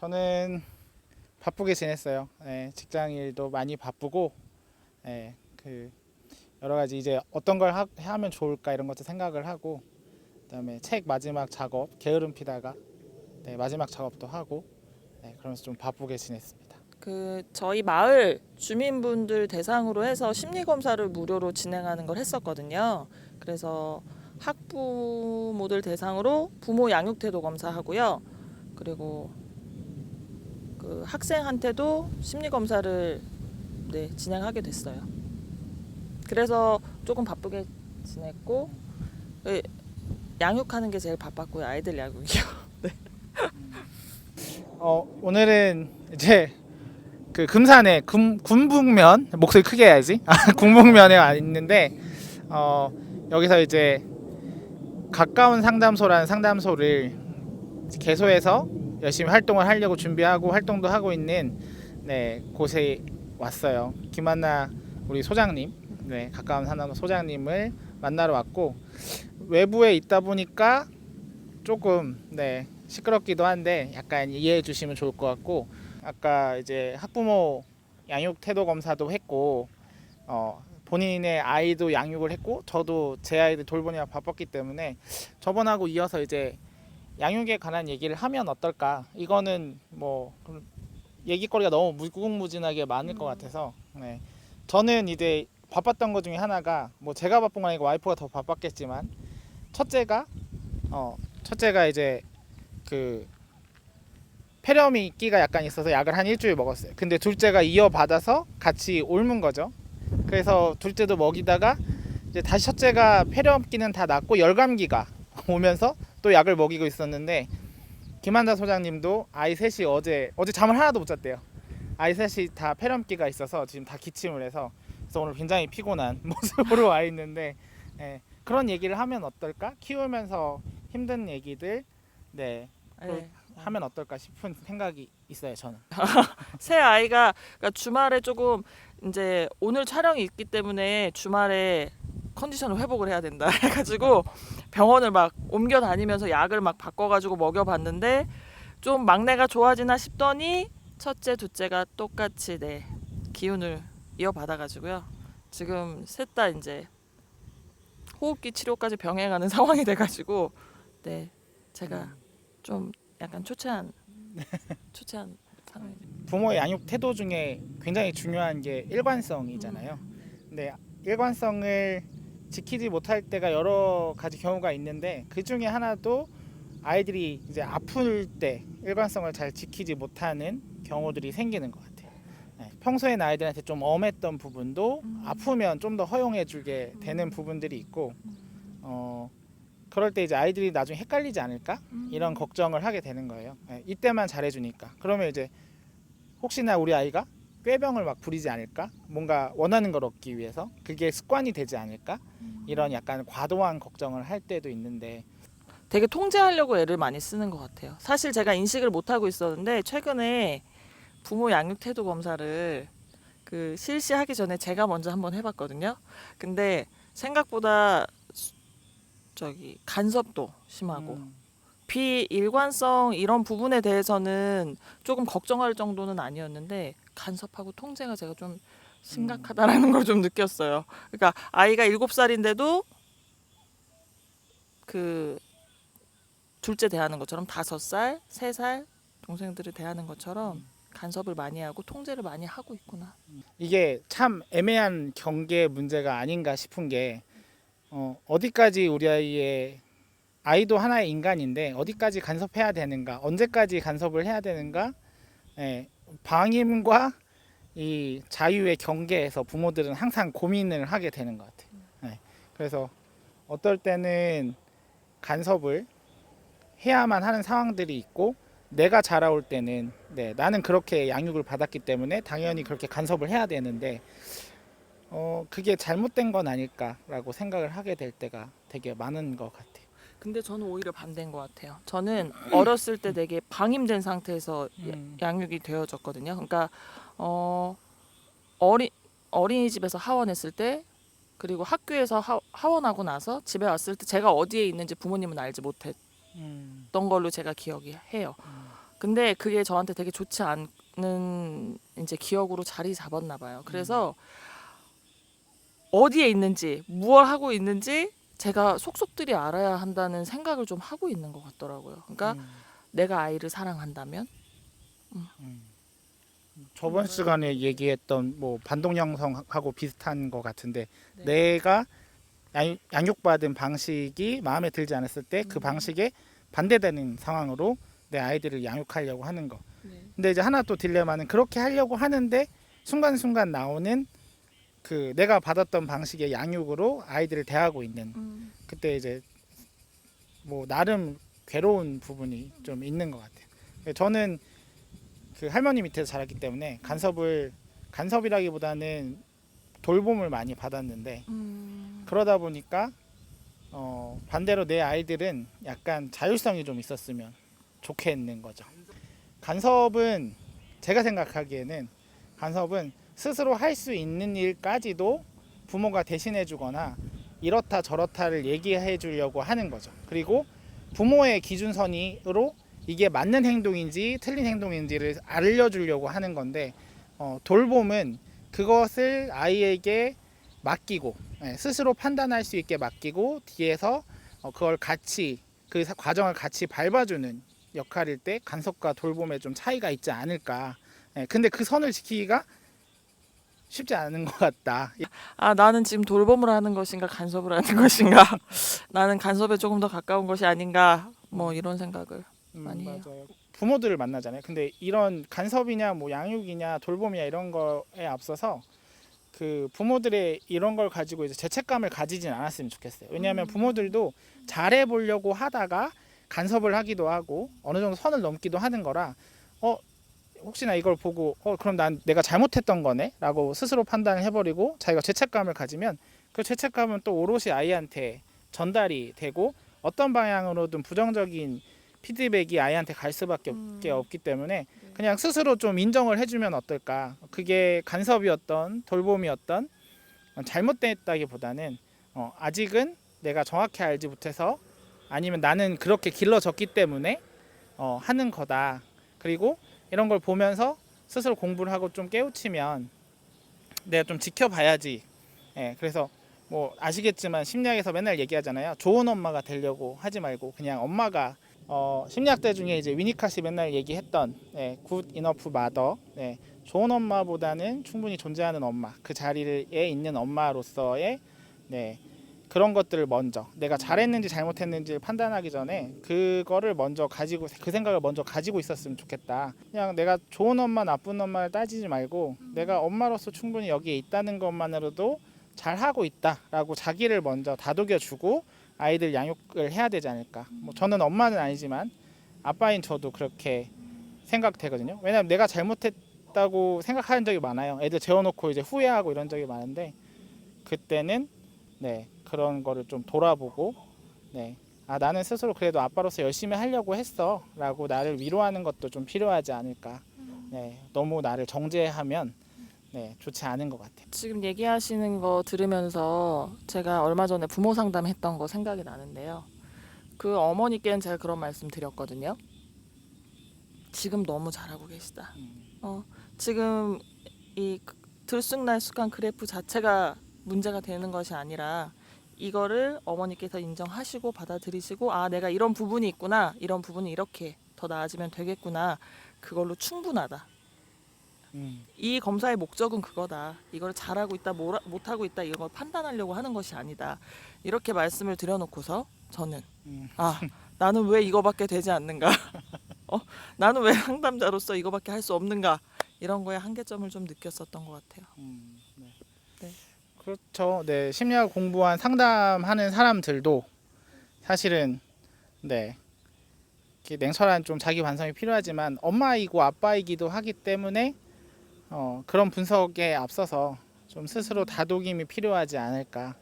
저는 바쁘게 지냈어요. 네, 직장 일도 많이 바쁘고, 네, 여러 가지 이제 어떤 걸 하면 좋을까 이런 것도 생각을 하고, 그다음에 책 마지막 작업 게으름 피다가 네, 마지막 작업도 하고, 네, 그러면서 좀 바쁘게 지냈습니다. 저희 마을 주민분들 대상으로 해서 심리 검사를 무료로 진행하는 걸 했었거든요. 그래서 학부모들 대상으로 부모 양육 태도 검사하고요. 그리고 그 학생한테도 심리 검사를 진행하게 됐어요. 그래서 조금 바쁘게 지냈고 예, 양육하는 게 제일 바빴고요. 아이들 양육이요. 오늘은 이제 금산에 군북면 목소리 크게 해야지. 군북면에 와 있는데 여기서 이제 가까운 상담소라는 상담소를 개소해서 열심히 활동을 하려고 준비하고 활동도 하고 있는 네, 곳에 왔어요. 김한나 우리 소장님, 네, 가까운 상담소 소장님을 만나러 왔고 외부에 있다 보니까 조금 네, 시끄럽기도 한데 약간 이해해 주시면 좋을 것 같고 아까 이제 학부모 양육 태도 검사도 했고 본인의 아이도 양육을 했고 저도 제 아이들 돌보느라 바빴기 때문에 저번하고 이어서 이제 양육에 관한 얘기를 하면 어떨까? 이거는 뭐 얘기거리가 너무 무궁무진하게 많을 것 같아서 네. 저는 이제 바빴던 것 중에 하나가 뭐 제가 바쁜 건 아니고 와이프가 더 바빴겠지만 첫째가 첫째가 이제 그 폐렴이 끼가 약간 있어서 약을 한 일주일 먹었어요. 근데 둘째가 이어받아서 같이 옮은 거죠. 그래서 둘째도 먹이다가 이제 다시 첫째가 폐렴기는 다 낫고 열감기가 오면서 또 약을 먹이고 있었는데 김한다 소장님도 아이 셋이 어제 잠을 하나도 못 잤대요. 아이 셋이 다 폐렴기가 있어서 지금 다 기침을 해서 그래서 오늘 굉장히 피곤한 모습으로 와 있는데 그런 얘기를 하면 어떨까? 키우면서 힘든 얘기들 네 네. 하면 어떨까 싶은 생각이 있어요 저는. 새 아이가 그러니까 주말에 조금 이제 오늘 촬영이 있기 때문에 주말에 컨디션을 회복을 해야 된다 해가지고 병원을 막 옮겨 다니면서 약을 막 바꿔가지고 먹여봤는데 좀 막내가 좋아지나 싶더니 첫째, 둘째가 똑같이 기운을 이어받아가지고요. 지금 셋 다 이제 호흡기 치료까지 병행하는 상황이 돼가지고 제가 좀 약간 초췌한 상황입니다. 부모의 양육 태도 중에 굉장히 중요한 게 일관성이잖아요. 근데 일관성을 지키지 못할 때가 여러 가지 경우가 있는데 그 중에 하나도 아이들이 이제 아플 때 일관성을 잘 지키지 못하는 경우들이 생기는 것 같아요. 평소에 아이들한테 좀 엄했던 부분도 아프면 좀 더 허용해주게 되는 부분들이 있고 그럴 때 이제 아이들이 나중에 헷갈리지 않을까 이런 걱정을 하게 되는 거예요. 이때만 잘해주니까 그러면 이제 혹시나 우리 아이가 꾀병을 막 부리지 않을까 뭔가 원하는 걸 얻기 위해서 그게 습관이 되지 않을까 이런 약간 과도한 걱정을 할 때도 있는데 되게 통제하려고 애를 많이 쓰는 것 같아요. 사실 제가 인식을 못 하고 있었는데 최근에 부모 양육 태도 검사를 실시하기 전에 제가 먼저 한번 해봤거든요. 근데 생각보다 간섭도 심하고 비일관성 이런 부분에 대해서는 조금 걱정할 정도는 아니었는데 간섭하고 통제가 제가 좀 심각하다라는 걸 좀 느꼈어요. 그러니까 아이가 7살인데도 그 둘째 대하는 것처럼 5살, 3살 동생들을 대하는 것처럼 간섭을 많이 하고 통제를 많이 하고 있구나. 이게 참 애매한 경계 문제가 아닌가 싶은 게 어디까지 우리 아이도 하나의 인간인데 어디까지 간섭해야 되는가 언제까지 간섭을 해야 되는가 방임과 이 자유의 경계에서 부모들은 항상 고민을 하게 되는 것 같아요. 그래서 어떨 때는 간섭을 해야만 하는 상황들이 있고 내가 자라올 때는 나는 그렇게 양육을 받았기 때문에 당연히 그렇게 간섭을 해야 되는데 그게 잘못된 건 아닐까라고 생각을 하게 될 때가 되게 많은 것 같아요. 근데 저는 오히려 반대인 것 같아요. 저는 어렸을 때 되게 방임된 상태에서 양육이 되어졌거든요. 그러니까 어, 어린 어린이집에서 하원했을 때 그리고 학교에서 하원하고 나서 집에 왔을 때 제가 어디에 있는지 부모님은 알지 못했던 음, 걸로 제가 기억이 해요. 근데 그게 저한테 되게 좋지 않은 이제 기억으로 자리 잡았나 봐요. 그래서 어디에 있는지, 무엇 하고 있는지 제가 속속들이 알아야 한다는 생각을 좀 하고 있는 것 같더라고요. 그러니까 내가 아이를 사랑한다면 저번 시간에 얘기했던 뭐 반동형성하고 비슷한 것 같은데 네. 내가 양육받은 방식이 마음에 들지 않았을 때 그 방식에 반대되는 상황으로 내 아이들을 양육하려고 하는 거. 네. 근데 이제 하나 또 딜레마는 그렇게 하려고 하는데 순간순간 나오는 그 내가 받았던 방식의 양육으로 아이들을 대하고 있는 그때 이제 뭐 나름 괴로운 부분이 좀 있는 것 같아요. 저는 그 할머니 밑에서 자랐기 때문에 간섭이라기보다는 돌봄을 많이 받았는데 그러다 보니까 반대로 내 아이들은 약간 자율성이 좀 있었으면 좋겠는 거죠. 간섭은 제가 생각하기에는 간섭은 스스로 할 수 있는 일까지도 부모가 대신해 주거나 이렇다 저렇다를 얘기해 주려고 하는 거죠. 그리고 부모의 기준선으로 이게 맞는 행동인지 틀린 행동인지를 알려주려고 하는 건데 돌봄은 그것을 아이에게 맡기고 스스로 판단할 수 있게 맡기고 뒤에서 그걸 같이 그 과정을 같이 밟아주는 역할일 때 간섭과 돌봄에 좀 차이가 있지 않을까. 근데 그 선을 지키기가 쉽지 않은 것 같다. 아, 나는 지금 돌봄을 하는 것인가 간섭을 하는 것인가? 나는 간섭에 조금 더 가까운 것이 아닌가? 뭐 이런 생각을 많이 해요. 맞아요. 부모들을 만나잖아요. 근데 이런 간섭이냐 뭐 양육이냐 돌봄이냐 이런 거에 앞서서 그 부모들의 이런 걸 가지고 이제 죄책감을 가지진 않았으면 좋겠어요. 왜냐하면 부모들도 잘해 보려고 하다가 간섭을 하기도 하고 어느 정도 선을 넘기도 하는 거라 혹시나 이걸 보고 그럼 난 내가 잘못했던 거네 라고 스스로 판단을 해버리고 자기가 죄책감을 가지면 그 죄책감은 또 오롯이 아이한테 전달이 되고 어떤 방향으로든 부정적인 피드백이 아이한테 갈 수밖에 없기 때문에 그냥 스스로 좀 인정을 해주면 어떨까. 그게 간섭이었던 돌봄이었던 잘못됐다기보다는 아직은 내가 정확히 알지 못해서 아니면 나는 그렇게 길러졌기 때문에 하는 거다. 그리고 이런 걸 보면서 스스로 공부를 하고 좀 깨우치면 내가 좀 지켜봐야지. 그래서 뭐 아시겠지만 심리학에서 맨날 얘기하잖아요. 좋은 엄마가 되려고 하지 말고 그냥 엄마가 심리학대 중에 이제 위니카시 맨날 얘기했던 굿 이너프 마더, 좋은 엄마보다는 충분히 존재하는 엄마, 그 자리에 있는 엄마로서의 그런 것들을 먼저 내가 잘했는지 잘못했는지를 판단하기 전에 그거를 먼저 가지고 그 생각을 먼저 가지고 있었으면 좋겠다. 그냥 내가 좋은 엄마 나쁜 엄마를 따지지 말고 내가 엄마로서 충분히 여기에 있다는 것만으로도 잘하고 있다라고 자기를 먼저 다독여주고 아이들 양육을 해야 되지 않을까. 뭐 저는 엄마는 아니지만 아빠인 저도 그렇게 생각되거든요. 왜냐하면 내가 잘못했다고 생각하는 적이 많아요. 애들 재워놓고 이제 후회하고 이런 적이 많은데 그때는 그런 거를 좀 돌아보고 나는 스스로 그래도 아빠로서 열심히 하려고 했어 라고 나를 위로하는 것도 좀 필요하지 않을까. 너무 나를 정죄하면 좋지 않은 것 같아요. 지금 얘기하시는 거 들으면서 제가 얼마 전에 부모 상담했던 거 생각이 나는데요. 그 어머니께는 제가 그런 말씀 드렸거든요. 지금 너무 잘하고 계시다. 지금 이 들쑥날쑥한 그래프 자체가 문제가 되는 것이 아니라 이거를 어머니께서 인정하시고 받아들이시고 내가 이런 부분이 있구나. 이런 부분이 이렇게 더 나아지면 되겠구나. 그걸로 충분하다. 이 검사의 목적은 그거다. 이걸 잘하고 있다, 못하고 있다 이걸 판단하려고 하는 것이 아니다. 이렇게 말씀을 드려놓고서 저는 나는 왜 이거밖에 되지 않는가? 나는 왜 상담자로서 이거밖에 할 수 없는가? 이런 거에 한계점을 좀 느꼈었던 것 같아요. 네. 그렇죠. 심리학 공부한 상담하는 사람들도 사실은 이렇게 냉철한 좀 자기 반성이 필요하지만 엄마이고 아빠이기도 하기 때문에 그런 분석에 앞서서 좀 스스로 다독임이 필요하지 않을까.